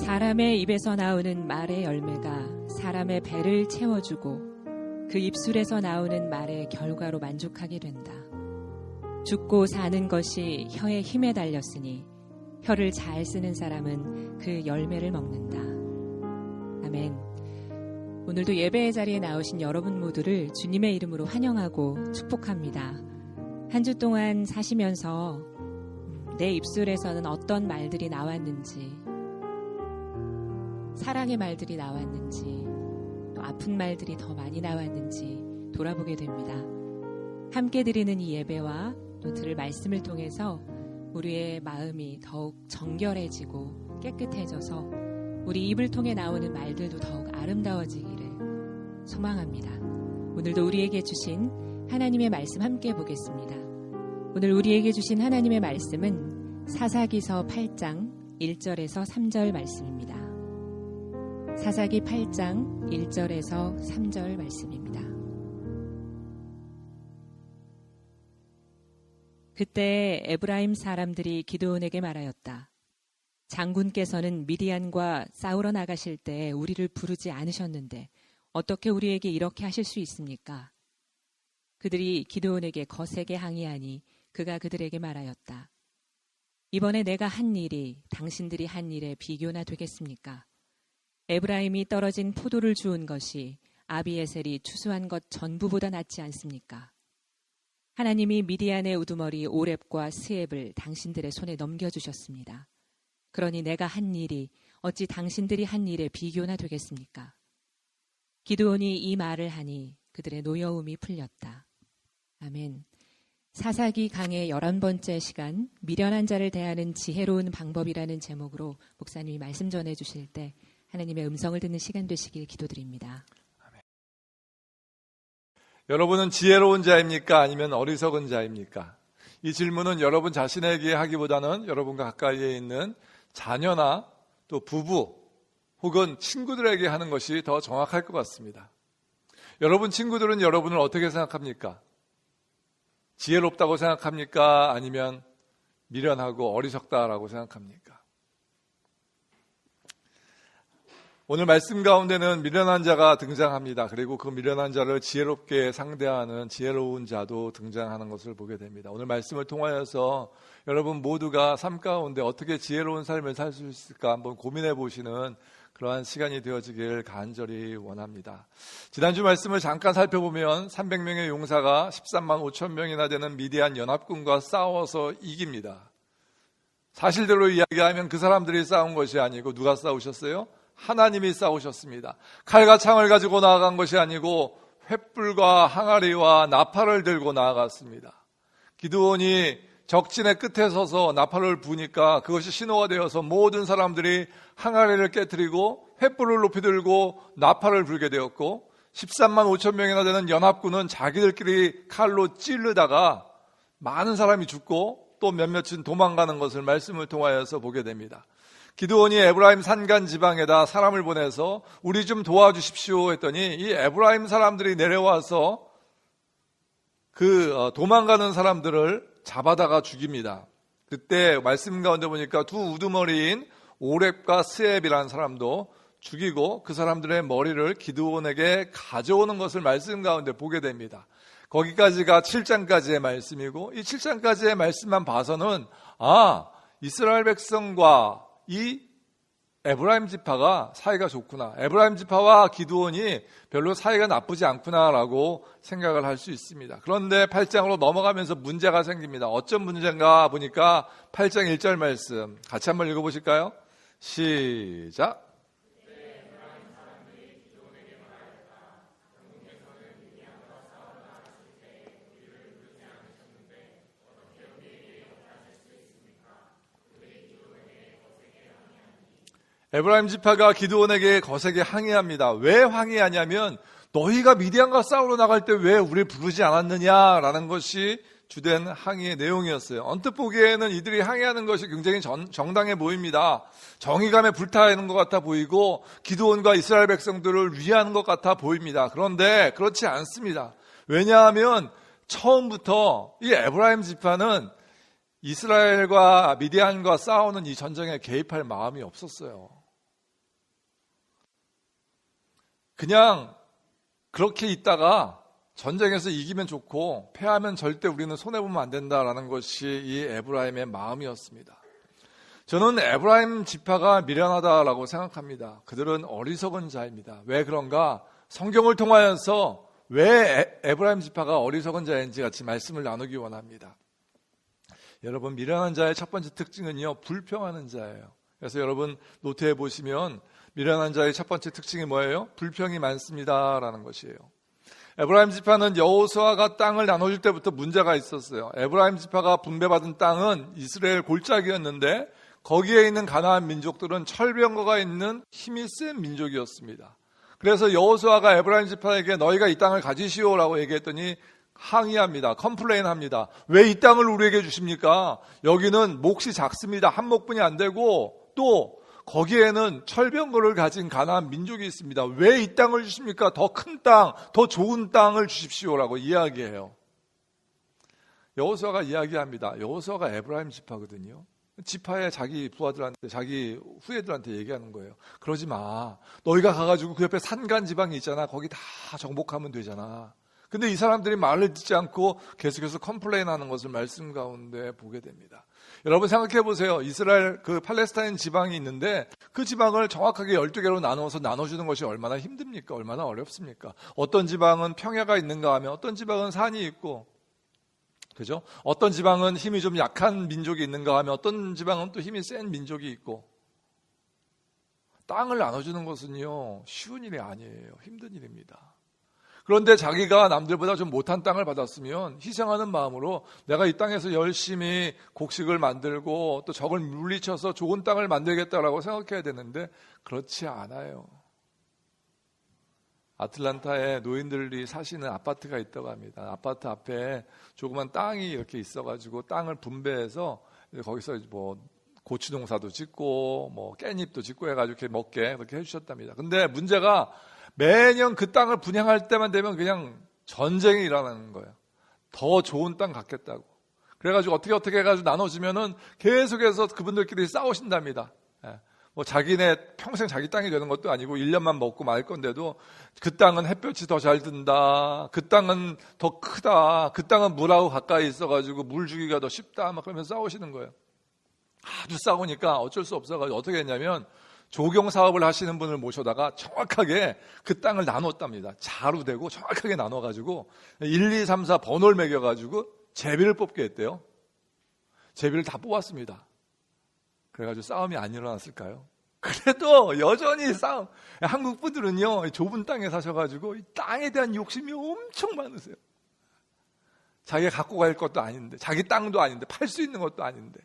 사람의 입에서 나오는 말의 열매가 사람의 배를 채워주고 그 입술에서 나오는 말의 결과로 만족하게 된다. 죽고 사는 것이 혀의 힘에 달렸으니 혀를 잘 쓰는 사람은 그 열매를 먹는다. 아멘. 오늘도 예배의 자리에 나오신 여러분 모두를 주님의 이름으로 환영하고 축복합니다. 한 주 동안 사시면서 내 입술에서는 어떤 말들이 나왔는지, 사랑의 말들이 나왔는지, 또 아픈 말들이 더 많이 나왔는지 돌아보게 됩니다. 함께 드리는 이 예배와 또 들을 말씀을 통해서 우리의 마음이 더욱 정결해지고 깨끗해져서 우리 입을 통해 나오는 말들도 더욱 아름다워지기를 소망합니다. 오늘도 우리에게 주신 하나님의 말씀 함께 보겠습니다. 오늘 우리에게 주신 하나님의 말씀은 사사기서 8장 1절에서 3절 말씀입니다. 사사기 8장 1절에서 3절 말씀입니다. 그때 에브라임 사람들이 기드온에게 말하였다. 장군께서는 미디안과 싸우러 나가실 때 우리를 부르지 않으셨는데 어떻게 우리에게 이렇게 하실 수 있습니까? 그들이 기드온에게 거세게 항의하니 그가 그들에게 말하였다. 이번에 내가 한 일이 당신들이 한 일에 비교나 되겠습니까? 에브라임이 떨어진 포도를 주운 것이 아비에셀이 추수한 것 전부보다 낫지 않습니까? 하나님이 미디안의 우두머리 오렙과 스앱을 당신들의 손에 넘겨주셨습니다. 그러니 내가 한 일이 어찌 당신들이 한 일에 비교나 되겠습니까? 기드온이 이 말을 하니 그들의 노여움이 풀렸다. 아멘. 사사기 강의 11번째 시간, 미련한 자를 대하는 지혜로운 방법이라는 제목으로 목사님이 말씀 전해주실 때 하나님의 음성을 듣는 시간 되시길 기도드립니다. 아멘. 여러분은 지혜로운 자입니까? 아니면 어리석은 자입니까? 이 질문은 여러분 자신에게 하기보다는 여러분과 가까이에 있는 자녀나 또 부부 혹은 친구들에게 하는 것이 더 정확할 것 같습니다. 여러분 친구들은 여러분을 어떻게 생각합니까? 지혜롭다고 생각합니까? 아니면 미련하고 어리석다라고 생각합니까? 오늘 말씀 가운데는 미련한 자가 등장합니다. 그리고 그 미련한 자를 지혜롭게 상대하는 지혜로운 자도 등장하는 것을 보게 됩니다. 오늘 말씀을 통하여서 여러분 모두가 삶 가운데 어떻게 지혜로운 삶을 살 수 있을까 한번 고민해 보시는 그러한 시간이 되어지길 간절히 원합니다. 지난주 말씀을 잠깐 살펴보면 300명의 용사가 13만 5천 명이나 되는 미디안 연합군과 싸워서 이깁니다. 사실대로 이야기하면 그 사람들이 싸운 것이 아니고 누가 싸우셨어요? 하나님이 싸우셨습니다. 칼과 창을 가지고 나아간 것이 아니고 횃불과 항아리와 나팔을 들고 나아갔습니다. 기드온이 적진의 끝에 서서 나팔을 부니까 그것이 신호가 되어서 모든 사람들이 항아리를 깨트리고 횃불을 높이 들고 나팔을 불게 되었고 13만 5천 명이나 되는 연합군은 자기들끼리 칼로 찌르다가 많은 사람이 죽고 또 몇몇은 도망가는 것을 말씀을 통하여서 보게 됩니다. 기드온이 에브라임 산간 지방에다 사람을 보내서 우리 좀 도와주십시오 했더니 이 에브라임 사람들이 내려와서 그 도망가는 사람들을 잡아다가 죽입니다. 그때 말씀 가운데 보니까 두 우두머리인 오렙과 스앱이라는 사람도 죽이고 그 사람들의 머리를 기드온에게 가져오는 것을 말씀 가운데 보게 됩니다. 거기까지가 7장까지의 말씀이고 이 7장까지의 말씀만 봐서는 이스라엘 백성과 이 에브라임 지파가 사이가 좋구나, 에브라임 지파와 기드온이 별로 사이가 나쁘지 않구나라고 생각을 할 수 있습니다. 그런데 8장으로 넘어가면서 문제가 생깁니다. 어떤 문제인가 보니까 8장 1절 말씀 같이 한번 읽어보실까요? 시작. 에브라임 지파가 기드온에게 거세게 항의합니다. 왜 항의하냐면 너희가 미디안과 싸우러 나갈 때 왜 우리를 부르지 않았느냐라는 것이 주된 항의의 내용이었어요. 언뜻 보기에는 이들이 항의하는 것이 굉장히 정당해 보입니다. 정의감에 불타는 것 같아 보이고 기드온과 이스라엘 백성들을 위하는 것 같아 보입니다. 그런데 그렇지 않습니다. 왜냐하면 처음부터 이 에브라임 지파는 이스라엘과 미디안과 싸우는 이 전쟁에 개입할 마음이 없었어요. 그냥 그렇게 있다가 전쟁에서 이기면 좋고 패하면 절대 우리는 손해보면 안 된다라는 것이 이 에브라임의 마음이었습니다. 저는 에브라임 지파가 미련하다라고 생각합니다. 그들은 어리석은 자입니다. 왜 그런가? 성경을 통하여서 왜 에브라임 지파가 어리석은 자인지 같이 말씀을 나누기 원합니다. 여러분, 미련한 자의 첫 번째 특징은요, 불평하는 자예요. 그래서 여러분 노트에 보시면 미련한 자의 첫 번째 특징이 뭐예요? 불평이 많습니다라는 것이에요. 에브라임 지파는 여호수아가 땅을 나눠줄 때부터 문제가 있었어요. 에브라임 지파가 분배받은 땅은 이스라엘 골짜기였는데 거기에 있는 가나안 민족들은 철병거가 있는 힘이 센 민족이었습니다. 그래서 여호수아가 에브라임 지파에게 너희가 이 땅을 가지시오라고 얘기했더니 항의합니다. 컴플레인합니다. 왜 이 땅을 우리에게 주십니까? 여기는 몫이 작습니다. 한 몫뿐이 안 되고 또 거기에는 철병거를 가진 가나안 민족이 있습니다. 왜 이 땅을 주십니까? 더 큰 땅, 더 좋은 땅을 주십시오라고 이야기해요. 여호수아가 이야기합니다. 여호수아가 에브라임 지파거든요. 지파에 자기 부하들한테, 자기 후예들한테 얘기하는 거예요. 그러지 마. 너희가 가가지고 그 옆에 산간 지방이 있잖아. 거기 다 정복하면 되잖아. 근데 이 사람들이 말을 듣지 않고 계속해서 컴플레인하는 것을 말씀 가운데 보게 됩니다. 여러분 생각해 보세요. 이스라엘 그 팔레스타인 지방이 있는데 그 지방을 정확하게 12개로 나누어서 나눠주는 것이 얼마나 힘듭니까? 얼마나 어렵습니까? 어떤 지방은 평야가 있는가 하면 어떤 지방은 산이 있고, 그죠? 어떤 지방은 힘이 좀 약한 민족이 있는가 하면 어떤 지방은 또 힘이 센 민족이 있고, 땅을 나눠주는 것은요, 쉬운 일이 아니에요. 힘든 일입니다. 그런데 자기가 남들보다 좀 못한 땅을 받았으면 희생하는 마음으로 내가 이 땅에서 열심히 곡식을 만들고 또 적을 물리쳐서 좋은 땅을 만들겠다라고 생각해야 되는데 그렇지 않아요. 아틀란타에 노인들이 사시는 아파트가 있다고 합니다. 아파트 앞에 조그만 땅이 이렇게 있어가지고 땅을 분배해서 거기서 뭐 고추 농사도 짓고 뭐 깻잎도 짓고 해가지고 이렇게 먹게 그렇게 해주셨답니다. 근데 문제가 매년 그 땅을 분양할 때만 되면 그냥 전쟁이 일어나는 거예요. 더 좋은 땅 갖겠다고. 그래가지고 어떻게 해가지고 나눠주면은 계속해서 그분들끼리 싸우신답니다. 뭐 자기네 평생 자기 땅이 되는 것도 아니고 1년만 먹고 말 건데도 그 땅은 햇볕이 더 잘 든다. 그 땅은 더 크다. 그 땅은 물하고 가까이 있어가지고 물 주기가 더 쉽다. 막 그러면서 싸우시는 거예요. 아주 싸우니까 어쩔 수 없어가지고 어떻게 했냐면 조경 사업을 하시는 분을 모셔다가 정확하게 그 땅을 나눴답니다. 자루대고 정확하게 나눠가지고 1, 2, 3, 4 번호를 매겨가지고 제비를 뽑게 했대요. 제비를 다 뽑았습니다. 그래가지고 싸움이 안 일어났을까요? 그래도 여전히 싸움. 한국 분들은요, 좁은 땅에 사셔가지고 이 땅에 대한 욕심이 엄청 많으세요. 자기가 갖고 갈 것도 아닌데, 자기 땅도 아닌데, 팔 수 있는 것도 아닌데.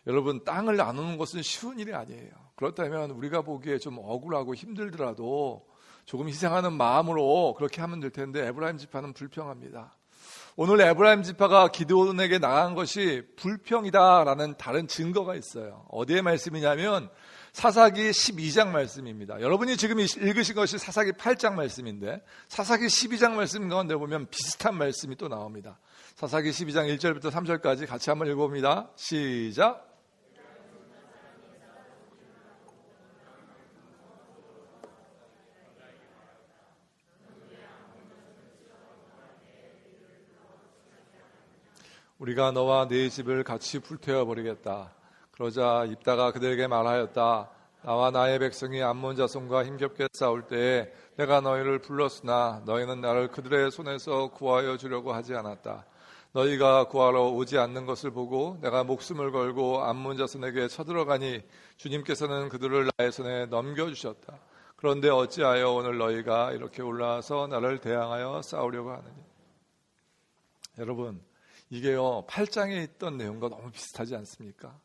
여러분, 땅을 나누는 것은 쉬운 일이 아니에요. 그렇다면 우리가 보기에 좀 억울하고 힘들더라도 조금 희생하는 마음으로 그렇게 하면 될 텐데 에브라임 지파는 불평합니다. 오늘 에브라임 지파가 기드온에게 나간 것이 불평이다라는 다른 증거가 있어요. 어디에 말씀이냐면 사사기 12장 말씀입니다. 여러분이 지금 읽으신 것이 사사기 8장 말씀인데 사사기 12장 말씀 가운데 보면 비슷한 말씀이 또 나옵니다. 사사기 12장 1절부터 3절까지 같이 한번 읽어봅니다. 시작. 우리가 너와 네 집을 같이 불태워 버리겠다. 그러자 입다가 그들에게 말하였다. 나와 나의 백성이 암몬 자손과 힘겹게 싸울 때에 내가 너희를 불렀으나 너희는 나를 그들의 손에서 구하여 주려고 하지 않았다. 너희가 구하러 오지 않는 것을 보고 내가 목숨을 걸고 암몬 자손에게 쳐들어가니 주님께서는 그들을 나의 손에 넘겨주셨다. 그런데 어찌하여 오늘 너희가 이렇게 올라와서 나를 대항하여 싸우려고 하느냐. 여러분, 이게요 8장에 있던 내용과 너무 비슷하지 않습니까?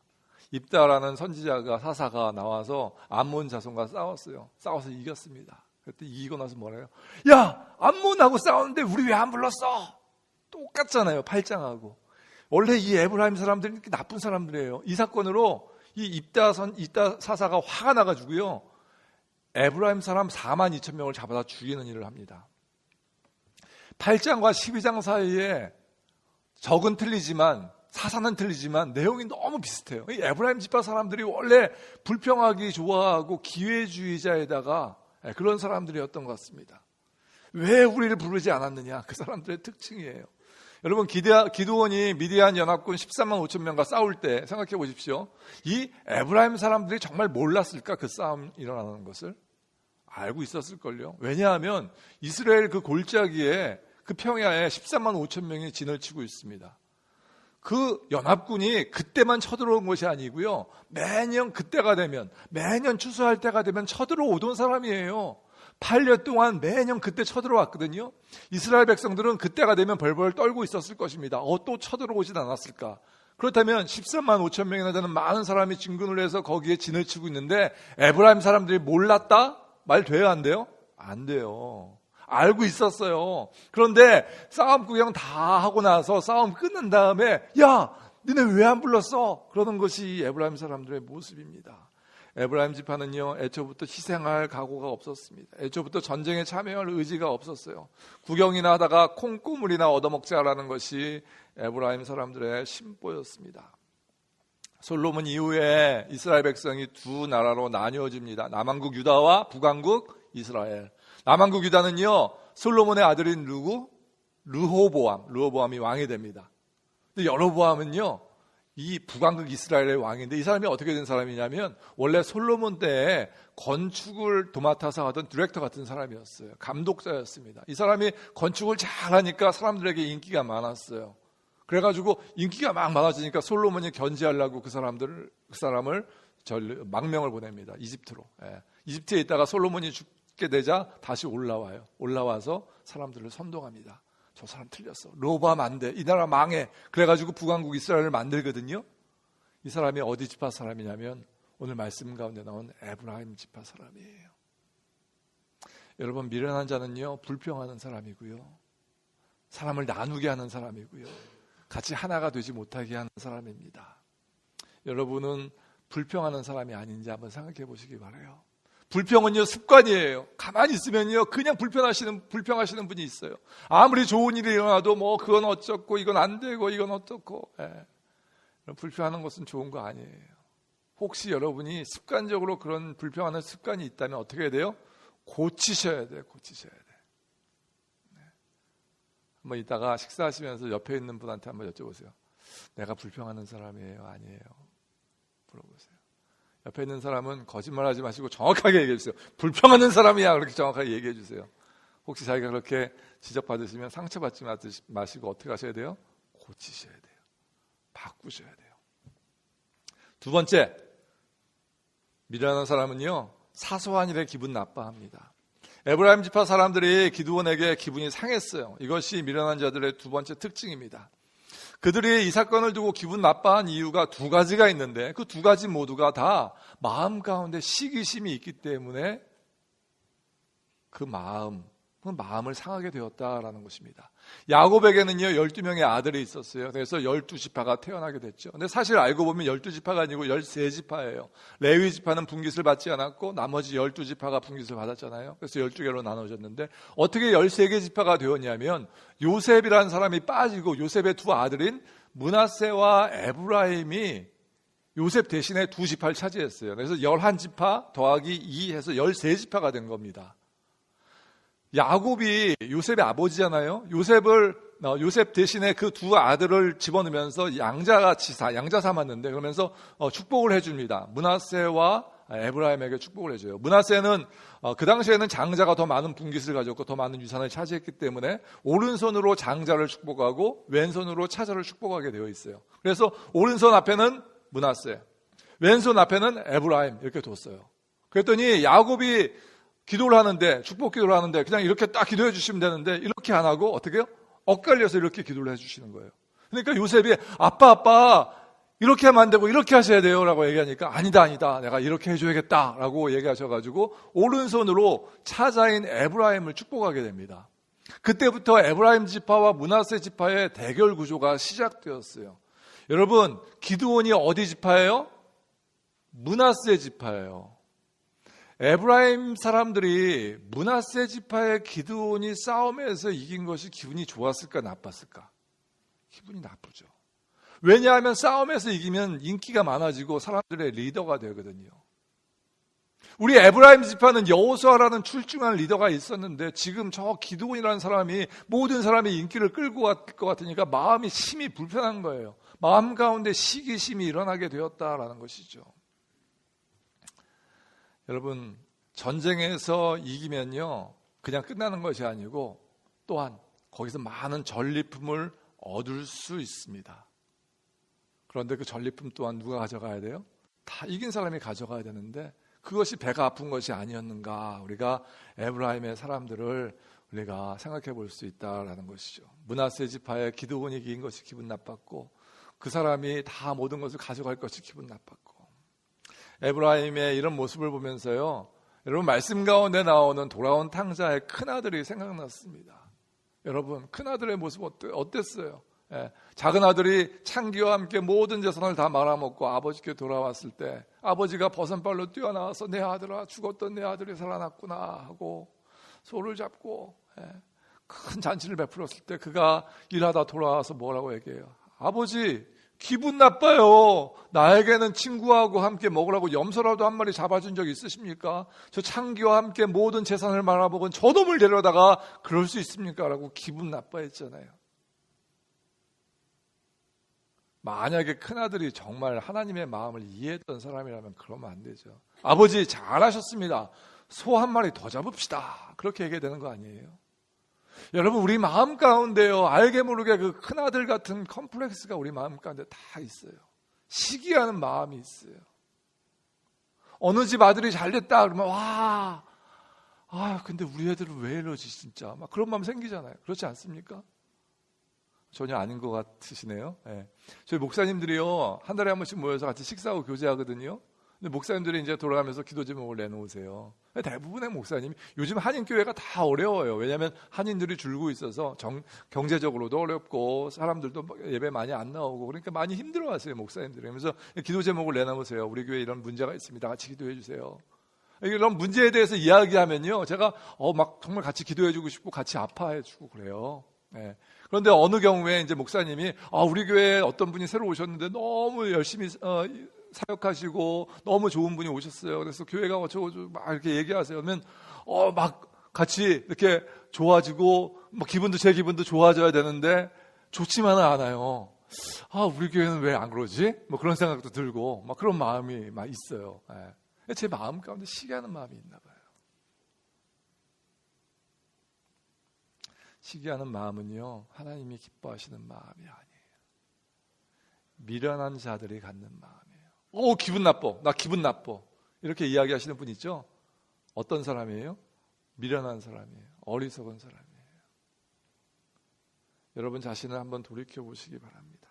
입다라는 선지자가 사사가 나와서 암몬 자손과 싸웠어요. 싸워서 이겼습니다. 그때 이기고 나서 뭐래요? 야, 암몬하고 싸우는데 우리 왜 안 불렀어? 똑같잖아요 8장하고. 원래 이 에브라임 사람들은 이렇게 나쁜 사람들이에요. 이 사건으로 이 입다 사사가 화가 나가지고요 에브라임 사람 4만 2천 명을 잡아다 죽이는 일을 합니다. 8장과 12장 사이에 적은 틀리지만 사사는 틀리지만 내용이 너무 비슷해요. 이 에브라임 지파 사람들이 원래 불평하기 좋아하고 기회주의자에다가 그런 사람들이었던 것 같습니다. 왜 우리를 부르지 않았느냐? 그 사람들의 특징이에요. 여러분, 기드온이 미디안 연합군 13만 5천 명과 싸울 때 생각해 보십시오. 이 에브라임 사람들이 정말 몰랐을까? 그 싸움 일어나는 것을 알고 있었을걸요. 왜냐하면 이스라엘 그 골짜기에 그 평야에 13만 5천 명이 진을 치고 있습니다. 그 연합군이 그때만 쳐들어온 것이 아니고요. 매년 그때가 되면, 매년 추수할 때가 되면 쳐들어오던 사람이에요. 8년 동안 매년 그때 쳐들어왔거든요. 이스라엘 백성들은 그때가 되면 벌벌 떨고 있었을 것입니다. 또 쳐들어오진 않았을까? 그렇다면 13만 5천 명이나 되는 많은 사람이 진군을 해서 거기에 진을 치고 있는데 에브라임 사람들이 몰랐다? 말 돼요, 안 돼요? 안 돼요. 알고 있었어요. 그런데 싸움 구경 다 하고 나서 싸움 끝난 다음에 야, 니네 왜 안 불렀어? 그러는 것이 에브라임 사람들의 모습입니다. 에브라임 지파는요, 애초부터 희생할 각오가 없었습니다. 애초부터 전쟁에 참여할 의지가 없었어요. 구경이나 하다가 콩고물이나 얻어먹자라는 것이 에브라임 사람들의 심보였습니다. 솔로몬 이후에 이스라엘 백성이 두 나라로 나뉘어집니다. 남왕국 유다와 북왕국 이스라엘. 남왕국 유다는요, 솔로몬의 아들인 누구? 르호보암이 왕이 됩니다. 근데 여로보암은요, 이 북왕국 이스라엘의 왕인데 이 사람이 어떻게 된 사람이냐면 원래 솔로몬 때에 건축을 도맡아서 하던 디렉터 같은 사람이었어요. 감독자였습니다. 이 사람이 건축을 잘하니까 사람들에게 인기가 많았어요. 그래가지고 인기가 막 많아지니까 솔로몬이 견제하려고 그 사람을 망명을 보냅니다. 이집트로. 이집트에 있다가 솔로몬이 죽게 되자 다시 올라와요. 올라와서 사람들을 선동합니다. 저 사람 틀렸어. 르호보암 안 돼. 이 나라 망해. 그래가지고 북왕국 이스라엘을 만들거든요. 이 사람이 어디 지파 사람이냐면 오늘 말씀 가운데 나온 에브라임 지파 사람이에요. 여러분, 미련한 자는요, 불평하는 사람이고요, 사람을 나누게 하는 사람이고요, 같이 하나가 되지 못하게 하는 사람입니다. 여러분은 불평하는 사람이 아닌지 한번 생각해 보시기 바라요. 불평은요, 습관이에요. 가만히 있으면요, 그냥 불평하시는 분이 있어요. 아무리 좋은 일이 일어나도 그건 어쩌고, 이건 안 되고, 이건 어떻고. 불평하는 것은 좋은 거 아니에요. 혹시 여러분이 습관적으로 그런 불평하는 습관이 있다면 어떻게 해야 돼요? 고치셔야 돼요. 한번 이따가 식사하시면서 옆에 있는 분한테 한번 여쭤보세요. 내가 불평하는 사람이에요? 아니에요? 물어보세요. 옆에 있는 사람은 거짓말하지 마시고 정확하게 얘기해 주세요. 불평하는 사람이야, 그렇게 정확하게 얘기해 주세요. 혹시 자기가 그렇게 지적받으시면 상처받지 마시고 어떻게 하셔야 돼요? 고치셔야 돼요. 바꾸셔야 돼요. 두 번째, 미련한 사람은요, 사소한 일에 기분 나빠합니다. 에브라임 지파 사람들이 기드온에게 기분이 상했어요. 이것이 미련한 자들의 두 번째 특징입니다. 그들이 이 사건을 두고 기분 나빠한 이유가 두 가지가 있는데 그 두 가지 모두가 다 마음 가운데 시기심이 있기 때문에 그 마음을 상하게 되었다라는 것입니다. 야곱에게는요, 12명의 아들이 있었어요. 그래서 12지파가 태어나게 됐죠. 근데 사실 알고 보면 12지파가 아니고 13지파예요. 레위 지파는 분깃을 받지 않았고 나머지 12지파가 분깃을 받았잖아요. 그래서 12개로 나눠졌는데 어떻게 13개 지파가 되었냐면 요셉이라는 사람이 빠지고 요셉의 두 아들인 므낫세와 에브라임이 요셉 대신에 두 지파를 차지했어요. 그래서 11지파 더하기 2 해서 13지파가 된 겁니다. 야곱이 요셉의 아버지잖아요. 요셉 대신에 그 두 아들을 집어넣으면서 양자 삼았는데 그러면서 축복을 해줍니다. 므낫세와 에브라임에게 축복을 해줘요. 므낫세는 그 당시에는 장자가 더 많은 분깃을 가졌고 더 많은 유산을 차지했기 때문에 오른손으로 장자를 축복하고 왼손으로 차자를 축복하게 되어 있어요. 그래서 오른손 앞에는 므낫세, 왼손 앞에는 에브라임 이렇게 뒀어요. 그랬더니 야곱이 기도를 하는데, 축복 기도를 하는데 그냥 이렇게 딱 기도해 주시면 되는데 이렇게 안 하고 어떻게 해요? 엇갈려서 이렇게 기도를 해 주시는 거예요. 그러니까 요셉이 아빠 이렇게 하면 안 되고 이렇게 하셔야 돼요 라고 얘기하니까 아니다 내가 이렇게 해줘야겠다 라고 얘기하셔가지고 오른손으로 차자인 에브라임을 축복하게 됩니다. 그때부터 에브라임 지파와 므낫세 지파의 대결 구조가 시작되었어요. 여러분, 기드온이 어디 지파예요? 므낫세 지파예요. 에브라임 사람들이 므낫세 지파의 기드온이 싸움에서 이긴 것이 기분이 좋았을까 나빴을까? 기분이 나쁘죠. 왜냐하면 싸움에서 이기면 인기가 많아지고 사람들의 리더가 되거든요. 우리 에브라임 지파는 여호수아라는 출중한 리더가 있었는데 지금 저 기드온이라는 사람이 모든 사람의 인기를 끌고 갈 것 같으니까 마음이 심히 불편한 거예요. 마음 가운데 시기심이 일어나게 되었다라는 것이죠. 여러분, 전쟁에서 이기면요 그냥 끝나는 것이 아니고 또한 거기서 많은 전리품을 얻을 수 있습니다. 그런데 그 전리품 또한 누가 가져가야 돼요? 다 이긴 사람이 가져가야 되는데 그것이 배가 아픈 것이 아니었는가, 우리가 에브라임의 사람들을 우리가 생각해 볼 수 있다라는 것이죠. 므낫세 지파의 기드온이 이긴 것이 기분 나빴고 그 사람이 다 모든 것을 가져갈 것이 기분 나빴고, 에브라임의 이런 모습을 보면서요 여러분, 말씀 가운데 나오는 돌아온 탕자의 큰아들이 생각났습니다. 여러분, 큰아들의 모습 어땠어요? 작은 아들이 창기와 함께 모든 재산을 다 말아먹고 아버지께 돌아왔을 때 아버지가 버선발로 뛰어나와서 내 아들아, 죽었던 내 아들이 살아났구나 하고 소를 잡고 큰 잔치를 베풀었을 때 그가 일하다 돌아와서 뭐라고 얘기해요? 아버지, 기분 나빠요. 나에게는 친구하고 함께 먹으라고 염소라도 한 마리 잡아준 적 있으십니까? 저 창기와 함께 모든 재산을 말아먹은 저놈을 데려다가 그럴 수 있습니까? 라고 기분 나빠했잖아요. 만약에 큰아들이 정말 하나님의 마음을 이해했던 사람이라면 그러면 안 되죠. 아버지, 잘하셨습니다. 소 한 마리 더 잡읍시다. 그렇게 얘기해야 되는 거 아니에요? 여러분, 우리 마음 가운데요 알게 모르게 그 큰아들 같은 컴플렉스가 우리 마음 가운데 다 있어요. 시기하는 마음이 있어요. 어느 집 아들이 잘됐다 그러면 근데 우리 애들은 왜 이러지 진짜, 막 그런 마음 생기잖아요. 그렇지 않습니까? 전혀 아닌 것 같으시네요. 저희 목사님들이요 한 달에 한 번씩 모여서 같이 식사하고 교제하거든요. 근데 목사님들이 이제 돌아가면서 기도 제목을 내놓으세요. 대부분의 목사님이, 요즘 한인교회가 다 어려워요. 왜냐하면 한인들이 줄고 있어서 경제적으로도 어렵고 사람들도 예배 많이 안 나오고 그러니까 많이 힘들어하세요, 목사님들이. 그러면서 기도 제목을 내놓으세요. 우리 교회에 이런 문제가 있습니다. 같이 기도해 주세요. 이런 문제에 대해서 이야기하면요 제가 막 정말 같이 기도해 주고 싶고 같이 아파해 주고 그래요. 그런데 어느 경우에 이제 목사님이 우리 교회에 어떤 분이 새로 오셨는데 너무 열심히 사역하시고 너무 좋은 분이 오셨어요. 그래서 교회가 어쩌고 막 이렇게 얘기하세요. 그러면 막 같이 이렇게 좋아지고 뭐 제 기분도 좋아져야 되는데 좋지만은 않아요. 우리 교회는 왜 안 그러지? 뭐 그런 생각도 들고 막 그런 마음이 막 있어요. 제 마음 가운데 시기하는 마음이 있나 봐요. 시기하는 마음은요 하나님이 기뻐하시는 마음이 아니에요. 미련한 자들이 갖는 마음이에요. 기분 나빠. 나 기분 나빠. 이렇게 이야기하시는 분 있죠? 어떤 사람이에요? 미련한 사람이에요. 어리석은 사람이에요. 여러분 자신을 한번 돌이켜 보시기 바랍니다.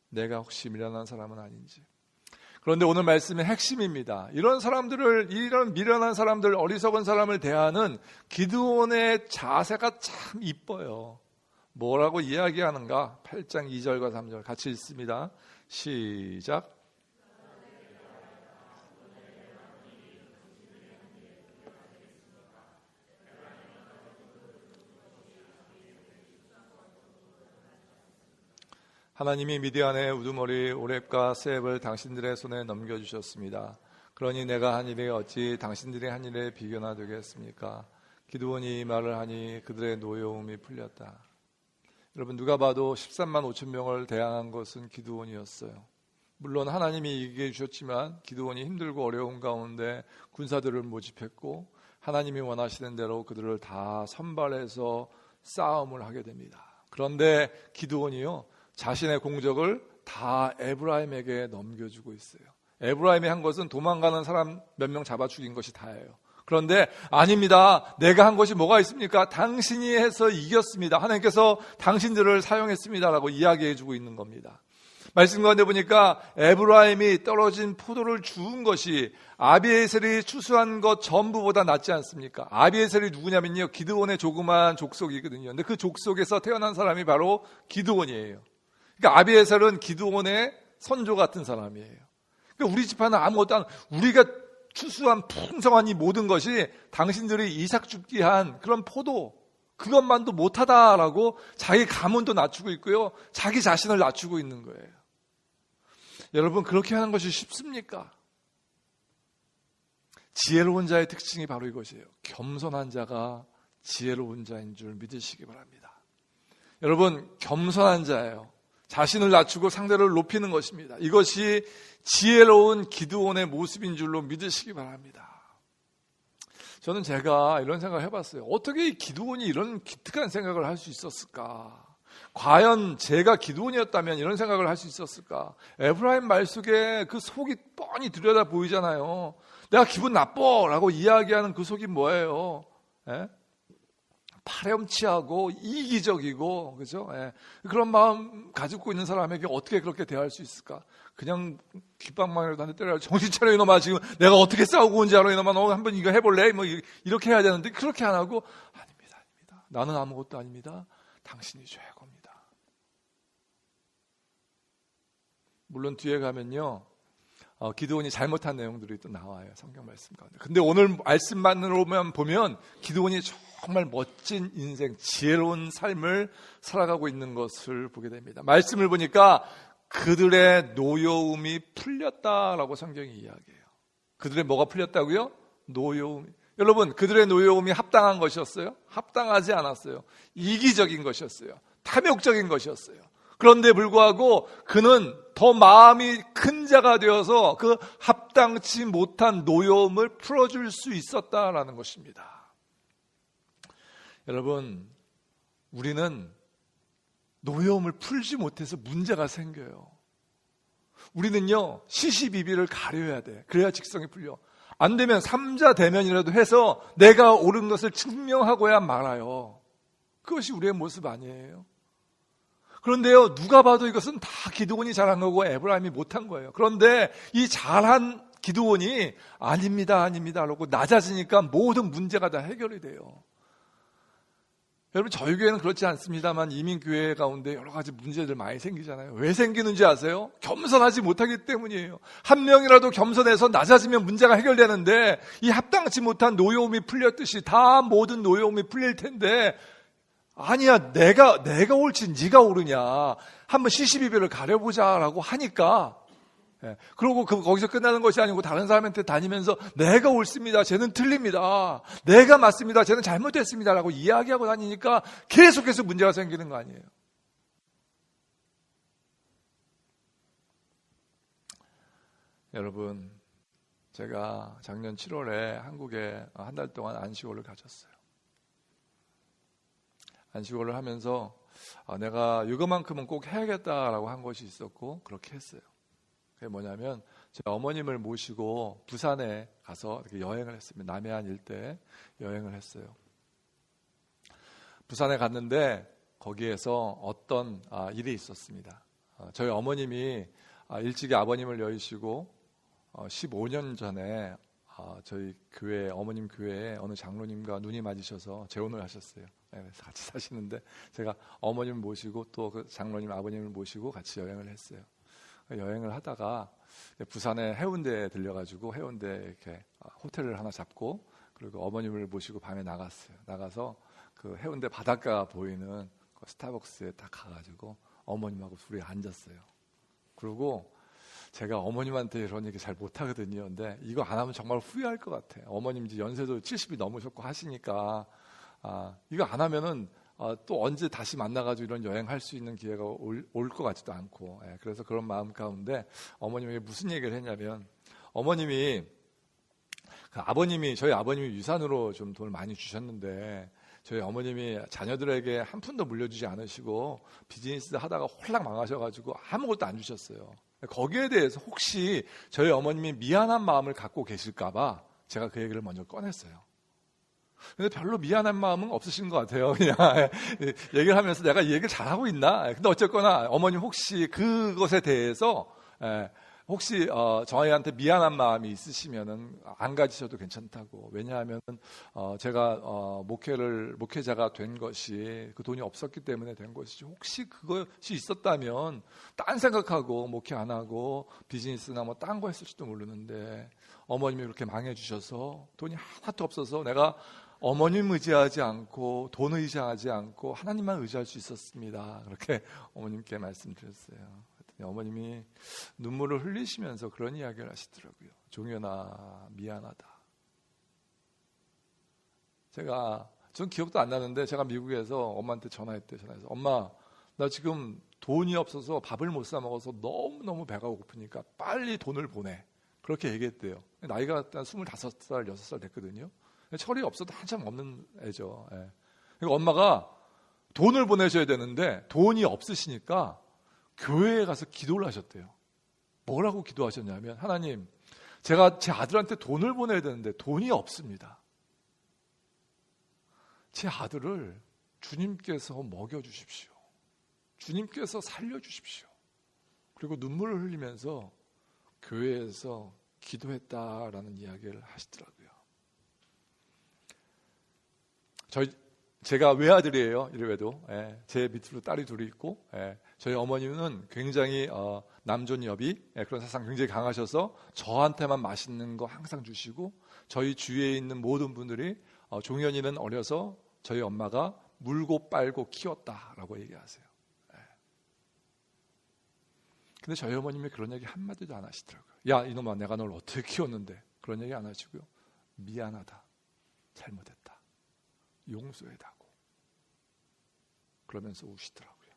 내가 혹시 미련한 사람은 아닌지. 그런데 오늘 말씀의 핵심입니다. 이런 미련한 사람들, 어리석은 사람을 대하는 기드온의 자세가 참 이뻐요. 뭐라고 이야기하는가? 8장 2절과 3절 같이 읽습니다. 시작. 하나님이 미디안의 우두머리 오렙과 세heb을 당신들의 손에 넘겨주셨습니다. 그러니 내가 한 일이 어찌 당신들이 한 일에 비교나 되겠습니까? 기드온이 이 말을 하니 그들의 노여움이 풀렸다. 여러분, 누가 봐도 13만 5천 명을 대항한 것은 기드온이었어요. 물론 하나님이 이기게 해주셨지만 기드온이 힘들고 어려운 가운데 군사들을 모집했고 하나님이 원하시는 대로 그들을 다 선발해서 싸움을 하게 됩니다. 그런데 기드온이요 자신의 공적을 다 에브라임에게 넘겨주고 있어요. 에브라임이 한 것은 도망가는 사람 몇 명 잡아 죽인 것이 다예요. 그런데 아닙니다. 내가 한 것이 뭐가 있습니까? 당신이 해서 이겼습니다. 하나님께서 당신들을 사용했습니다라고 이야기해주고 있는 겁니다. 말씀 가운데 보니까 에브라임이 떨어진 포도를 주운 것이 아비에셀이 추수한 것 전부보다 낫지 않습니까? 아비에셀이 누구냐면요 기드온의 조그만 족속이거든요. 근데 그 족속에서 태어난 사람이 바로 기드온이에요. 그러니까 아비에셀은 기드온의 선조 같은 사람이에요. 그러니까 우리 집안은 아무것도 안, 우리가 추수한 풍성한 이 모든 것이 당신들이 이삭 줍기 한 그런 포도 그것만도 못하다라고 자기 가문도 낮추고 있고요. 자기 자신을 낮추고 있는 거예요. 여러분 그렇게 하는 것이 쉽습니까? 지혜로운 자의 특징이 바로 이것이에요. 겸손한 자가 지혜로운 자인 줄 믿으시기 바랍니다. 여러분, 겸손한 자예요. 자신을 낮추고 상대를 높이는 것입니다. 이것이 지혜로운 기드온의 모습인 줄로 믿으시기 바랍니다. 저는 제가 이런 생각을 해봤어요. 어떻게 이 기드온이 이런 기특한 생각을 할 수 있었을까? 과연 제가 기드온이었다면 이런 생각을 할 수 있었을까? 에브라임 말 속에 그 속이 뻔히 들여다 보이잖아요. 내가 기분 나빠라고 이야기하는 그 속이 뭐예요? 예? 파렴치하고 이기적이고, 그죠? 예. 그런 마음 가지고 있는 사람에게 어떻게 그렇게 대할 수 있을까? 그냥 귓방망이라도 한 대 때려, 정신 차려 이놈아, 지금 내가 어떻게 싸우고 온지 알아 이놈아, 너 한번 이거 해볼래? 뭐 이렇게 해야 되는데 그렇게 안 하고, 아닙니다. 나는 아무것도 아닙니다. 당신이 죄겁니다. 물론 뒤에 가면요, 기드온이 잘못한 내용들이 또 나와요. 성경 말씀 가운데. 근데 오늘 말씀만으로만 보면 기드온이 정말 멋진 인생, 지혜로운 삶을 살아가고 있는 것을 보게 됩니다. 말씀을 보니까 그들의 노여움이 풀렸다라고 성경이 이야기해요. 그들의 뭐가 풀렸다고요? 노여움이. 여러분, 그들의 노여움이 합당한 것이었어요? 합당하지 않았어요. 이기적인 것이었어요. 탐욕적인 것이었어요. 그런데 불구하고 그는 더 마음이 큰 자가 되어서 그 합당치 못한 노여움을 풀어줄 수 있었다라는 것입니다. 여러분, 우리는 노여움을 풀지 못해서 문제가 생겨요. 우리는요, 시시비비를 가려야 돼. 그래야 직성이 풀려. 안 되면 삼자 대면이라도 해서 내가 옳은 것을 증명하고야 말아요. 그것이 우리의 모습 아니에요? 그런데요, 누가 봐도 이것은 다 기드온이 잘한 거고 에브라임이 못한 거예요. 그런데 이 잘한 기드온이 아닙니다 라고 낮아지니까 모든 문제가 다 해결이 돼요. 여러분, 저희 교회는 그렇지 않습니다만 이민교회 가운데 여러 가지 문제들 많이 생기잖아요. 왜 생기는지 아세요? 겸손하지 못하기 때문이에요. 한 명이라도 겸손해서 낮아지면 문제가 해결되는데 이 합당치 못한 노여움이 풀렸듯이 다 모든 노여움이 풀릴 텐데, 아니야, 내가 옳지 네가 옳으냐, 한번 시시비비를 가려보자라고 하니까, 그러고 거기서 끝나는 것이 아니고 다른 사람한테 다니면서 내가 옳습니다, 쟤는 틀립니다, 내가 맞습니다, 쟤는 잘못했습니다 라고 이야기하고 다니니까 계속해서 문제가 생기는 거 아니에요. 여러분, 제가 작년 7월에 한국에 한 달 동안 안식월을 가졌어요. 안식월을 하면서 내가 이거만큼은 꼭 해야겠다라고 한 것이 있었고 그렇게 했어요. 그게 뭐냐면 제 어머님을 모시고 부산에 가서 이렇게 여행을 했습니다. 남해안 일대에 여행을 했어요. 부산에 갔는데 거기에서 어떤 일이 있었습니다. 저희 어머님이 일찍이 아버님을 여의시고 15년 전에 저희 교회, 어머님 교회에 어느 장로님과 눈이 맞으셔서 재혼을 하셨어요. 그래서 같이 사시는데 제가 어머님을 모시고 또 그 장로님, 아버님을 모시고 같이 여행을 했어요. 여행을 하다가 부산의 해운대에 들려가지고 해운대 이렇게 호텔을 하나 잡고 그리고 어머님을 모시고 밤에 나갔어요. 나가서 그 해운대 바닷가 보이는 그 스타벅스에 딱 가가지고 어머님하고 둘이 앉았어요. 그리고 제가 어머님한테 이런 얘기 잘 못하거든요. 근데 이거 안 하면 정말 후회할 것 같아요. 어머님 이제 연세도 70이 넘으셨고 하시니까 이거 안 하면은 또 언제 다시 만나가지고 이런 여행할 수 있는 기회가 올 것 같지도 않고, 그래서 그런 마음 가운데 어머님에게 무슨 얘기를 했냐면, 어머님이 저희 아버님이 유산으로 좀 돈을 많이 주셨는데 저희 어머님이 자녀들에게 한 푼도 물려주지 않으시고 비즈니스 하다가 홀랑 망하셔가지고 아무것도 안 주셨어요. 거기에 대해서 혹시 저희 어머님이 미안한 마음을 갖고 계실까봐 제가 그 얘기를 먼저 꺼냈어요. 근데 별로 미안한 마음은 없으신 것 같아요. 그냥 얘기를 하면서 내가 이 얘기를 잘하고 있나? 근데 어쨌거나 어머님 혹시 그것에 대해서 혹시 저희한테 미안한 마음이 있으시면은 안 가지셔도 괜찮다고. 왜냐하면 제가 목회자가 된 것이 그 돈이 없었기 때문에 된 것이지, 혹시 그것이 있었다면 딴 생각하고 목회 안 하고 비즈니스나 뭐 딴 거 했을지도 모르는데 어머님이 그렇게 망해주셔서 돈이 하나도 없어서 내가 어머님 의지하지 않고 돈 의지하지 않고 하나님만 의지할 수 있었습니다. 그렇게 어머님께 말씀드렸어요. 어머님이 눈물을 흘리시면서 그런 이야기를 하시더라고요. 종현아, 미안하다. 전 기억도 안 나는데 제가 미국에서 엄마한테 전화해서 엄마, 나 지금 돈이 없어서 밥을 못 사 먹어서 너무너무 배가 고프니까 빨리 돈을 보내. 그렇게 얘기했대요. 나이가 한 25살, 6살 됐거든요. 철이 없어도 한참 없는 애죠. 예. 그러니까 엄마가 돈을 보내셔야 되는데 돈이 없으시니까 교회에 가서 기도를 하셨대요. 뭐라고 기도하셨냐면, 하나님, 제가 제 아들한테 돈을 보내야 되는데 돈이 없습니다. 제 아들을 주님께서 먹여주십시오. 주님께서 살려주십시오. 그리고 눈물을 흘리면서 교회에서 기도했다라는 이야기를 하시더라고요. 제가 외아들이에요. 이래봬도. 제 밑으로 딸이 둘이 있고, 저희 어머님은 굉장히 남존여비, 그런 사상 굉장히 강하셔서 저한테만 맛있는 거 항상 주시고, 저희 주위에 있는 모든 분들이 종현이는 어려서 저희 엄마가 물고 빨고 키웠다라고 얘기하세요. 근데 저희 어머님이 그런 얘기 한마디도 안 하시더라고요. 야, 이놈아, 내가 널 어떻게 키웠는데. 그런 얘기 안 하시고요. 미안하다, 잘못했다, 용서해달라고 그러면서 우시더라고요.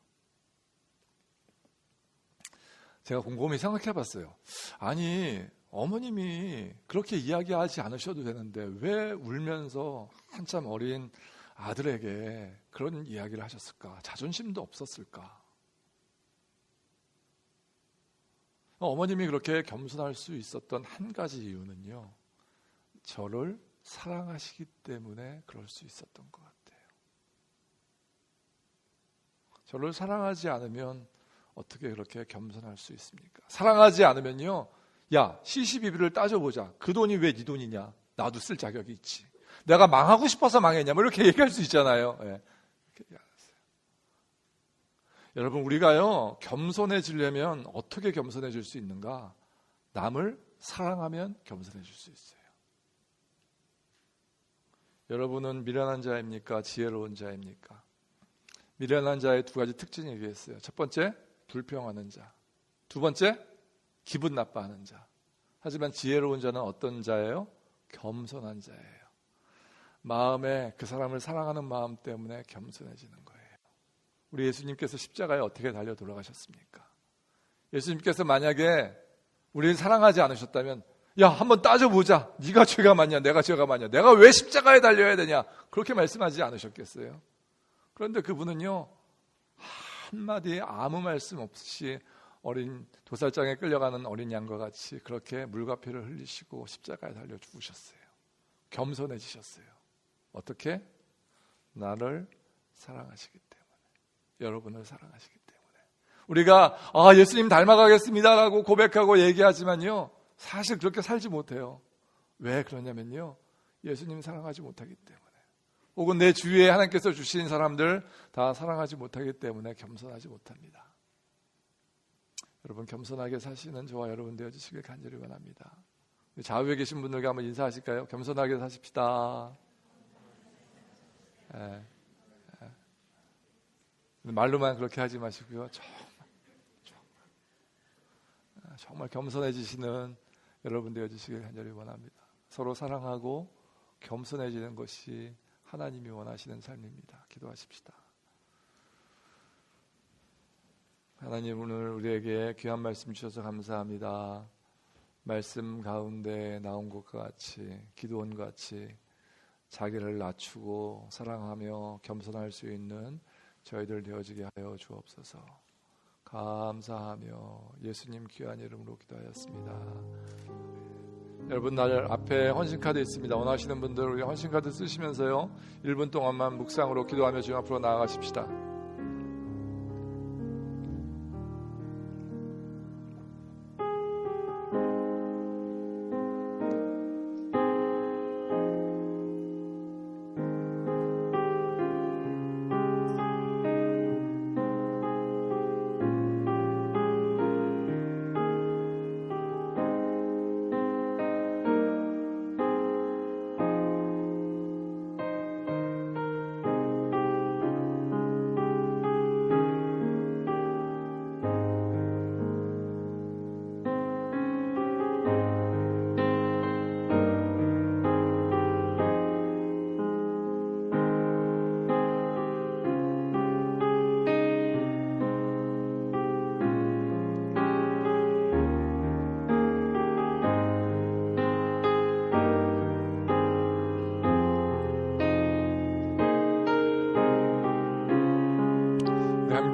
제가 곰곰이 생각해 봤어요. 아니, 어머님이 그렇게 이야기하지 않으셔도 되는데 왜 울면서 한참 어린 아들에게 그런 이야기를 하셨을까? 자존심도 없었을까? 어머님이 그렇게 겸손할 수 있었던 한 가지 이유는요, 저를 사랑하시기 때문에 그럴 수 있었던 것 같아요. 저를 사랑하지 않으면 어떻게 그렇게 겸손할 수 있습니까? 사랑하지 않으면요, 야, 시시비비를 따져보자. 그 돈이 왜 네 돈이냐? 나도 쓸 자격이 있지. 내가 망하고 싶어서 망했냐? 뭐 이렇게 얘기할 수 있잖아요. 이렇게 얘기하세요. 여러분, 우리가요, 겸손해지려면 어떻게 겸손해질 수 있는가? 남을 사랑하면 겸손해질 수 있어요. 여러분은 미련한 자입니까? 지혜로운 자입니까? 미련한 자의 두 가지 특징 얘기했어요. 첫 번째, 불평하는 자. 두 번째, 기분 나빠하는 자. 하지만 지혜로운 자는 어떤 자예요? 겸손한 자예요. 마음에 그 사람을 사랑하는 마음 때문에 겸손해지는 거예요. 우리 예수님께서 십자가에 어떻게 달려 돌아가셨습니까? 예수님께서 만약에 우리를 사랑하지 않으셨다면, 야, 한번 따져보자. 네가 죄가 많냐, 내가 죄가 많냐, 내가 왜 십자가에 달려야 되냐, 그렇게 말씀하지 않으셨겠어요? 그런데 그분은요, 한마디 아무 말씀 없이 어린 도살장에 끌려가는 어린 양과 같이 그렇게 물과 피를 흘리시고 십자가에 달려 죽으셨어요. 겸손해지셨어요. 어떻게? 나를 사랑하시기 때문에. 여러분을 사랑하시기 때문에. 우리가 예수님 닮아가겠습니다라고 고백하고 얘기하지만요, 사실 그렇게 살지 못해요. 왜 그러냐면요, 예수님 사랑하지 못하기 때문에, 혹은 내 주위에 하나님께서 주신 사람들 다 사랑하지 못하기 때문에 겸손하지 못합니다. 여러분, 겸손하게 사시는 저와 여러분 되어주시길 간절히 원합니다. 좌우에 계신 분들과 한번 인사하실까요? 겸손하게 사십시다. 말로만 그렇게 하지 마시고요, 정말 겸손해지시는 여러분 되어주시길 간절히 원합니다. 서로 사랑하고 겸손해지는 것이 하나님이 원하시는 삶입니다. 기도하십시다. 하나님, 오늘 우리에게 귀한 말씀 주셔서 감사합니다. 말씀 가운데 나온 것과 같이, 기도원과 같이 자기를 낮추고 사랑하며 겸손할 수 있는 저희들 되어지게 하여 주옵소서. 감사하며 예수님 귀한 이름으로 기도하였습니다. 여러분, 날 앞에 헌신카드 있습니다. 원하시는 분들 우리 헌신카드 쓰시면서요, 1분 동안만 묵상으로 기도하며 주님 앞으로 나아가십시다.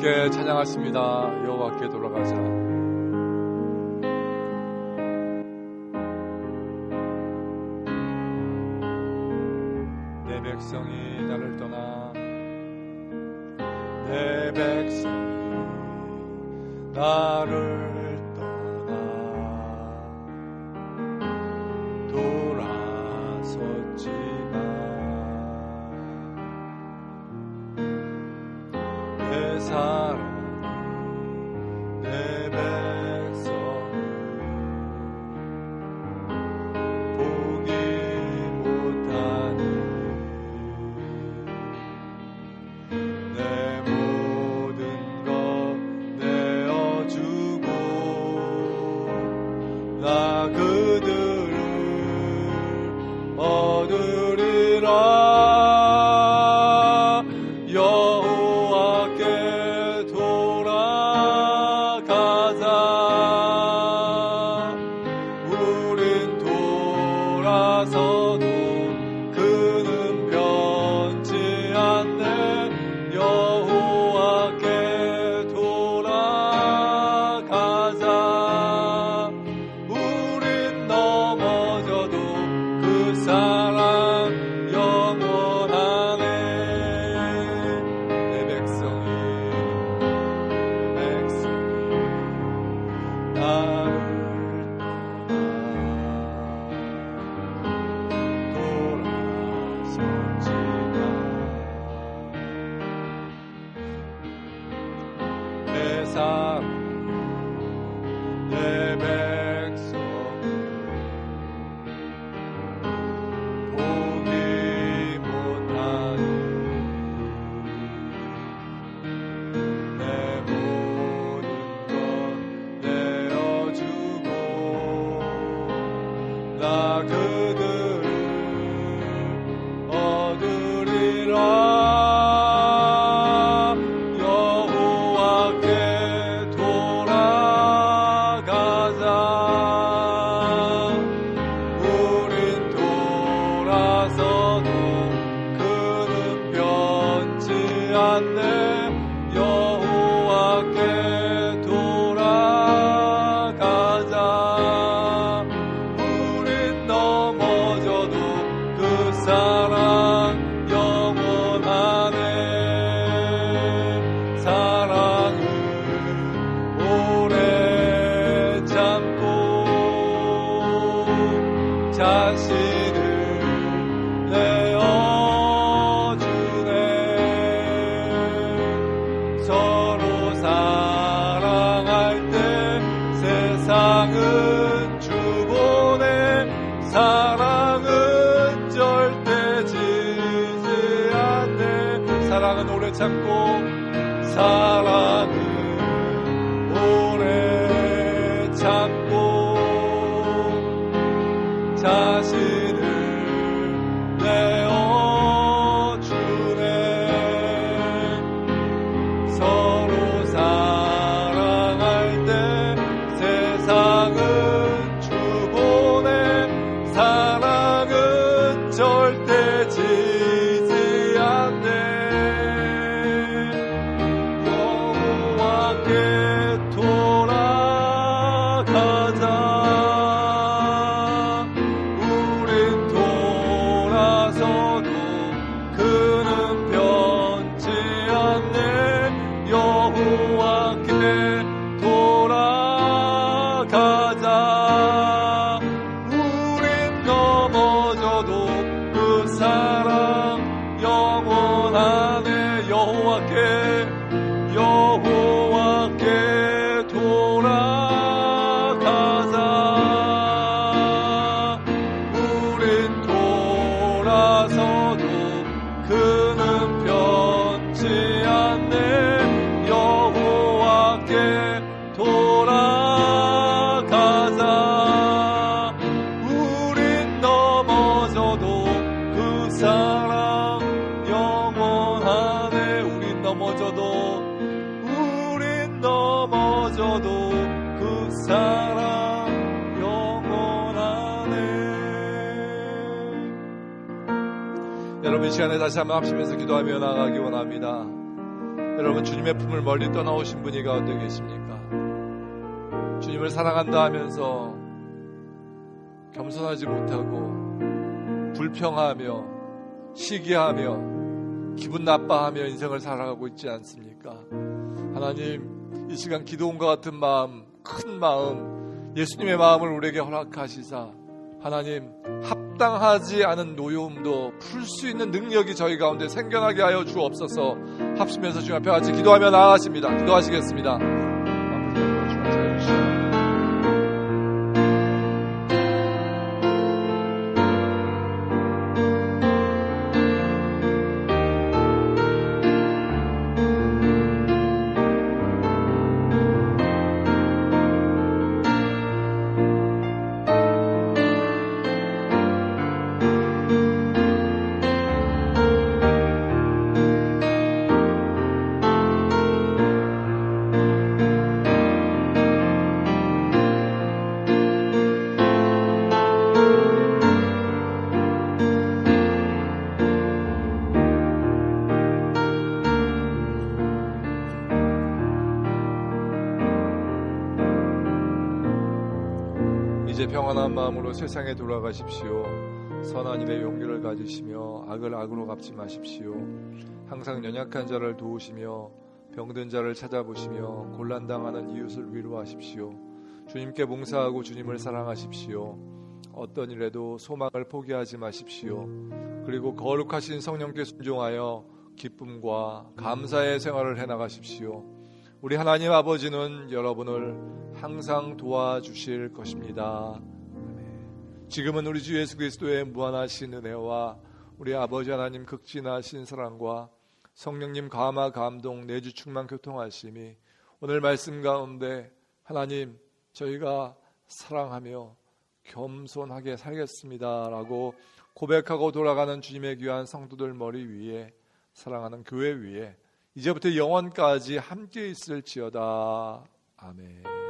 함께 찬양하십니다. 여호와께 돌아가자. 내 백성이 나를 떠나, 내 백성이 나를 떠나 돌아섰지만 내 사랑 내 백성을 보기 못하니 내 모든 것 내어주고 나 그들을 얻으리라. 여호와께 돌아가자. 우린 돌아서도 그는 변치 않네. 여호와께 돌아가자. 우린 넘어져도 그 사랑 영원하네. 내 백성이 나를 돌아섰지만 내 사랑 내 백성을 보기 못하니 내 모든 것 내어주고 나 그들을 얻으리라. 여호와께 돌아가자. 우린 돌아서도 그는 변치 않네. 여호와께 돌아가자. 우린 넘어져도 그 사랑 영원하네. 사랑을 오래 참고 자신을 내어주네. 서로 사랑할 때 세상은 주보내. 사랑은 절대 지지 않네. 사랑은 오래 참고 사랑은 오래 참고 자신을 내어주네. 서로 사랑할 때 세상은 주보내. 사랑은 절대 지지 않네. 여호와께 돌아가자. 우린 돌아서도 그는 변치 않네. 여호와께 돌아가자. 우린 넘어져도 그 사랑 영원하네. 여호와께 돌아가자. 우린 돌아서도 그는 변치 않네. 여호와께 돌아가자. 우린 넘어져도 그 사랑 영원하네. 우린 넘어져도 그 사랑 영원하네. 여러분 이 시간에 다시 한번 합심해서 기도하며 나가기 원합니다. 여러분, 주님의 품을 멀리 떠나오신 분이 가운데 계십니까? 주님을 사랑한다 하면서 겸손하지 못하고 불평하며 시기하며 기분 나빠하며 인생을 살아가고 있지 않습니까? 하나님, 이 시간 기도원과 같은 마음, 큰 마음, 예수님의 마음을 우리에게 허락하시사 하나님, 합당하지 않은 노여움도 풀 수 있는 능력이 저희 가운데 생겨나게 하여 주옵소서. 합심해서 주님 앞에 같이 기도하며 나아가십니다. 기도하시겠습니다. 마무리로 주님 찾아주시옵소서. 이제 평안한 마음으로 세상에 돌아가십시오. 선한 일에 용기를 가지시며 악을 악으로 갚지 마십시오. 항상 연약한 자를 도우시며 병든 자를 찾아보시며 곤란당하는 이웃을 위로하십시오. 주님께 봉사하고 주님을 사랑하십시오. 어떤 일에도 소망을 포기하지 마십시오. 그리고 거룩하신 성령께 순종하여 기쁨과 감사의 생활을 해나가십시오. 우리 하나님 아버지는 여러분을 항상 도와주실 것입니다. 지금은 우리 주 예수 그리스도의 무한하신 은혜와 우리 아버지 하나님 극진하신 사랑과 성령님 감화 감동 내주 충만 교통하심이 오늘 말씀 가운데 하나님, 저희가 사랑하며 겸손하게 살겠습니다 라고 고백하고 돌아가는 주님의 귀한 성도들 머리 위에, 사랑하는 교회 위에 이제부터 영원까지 함께 있을지어다. 아멘.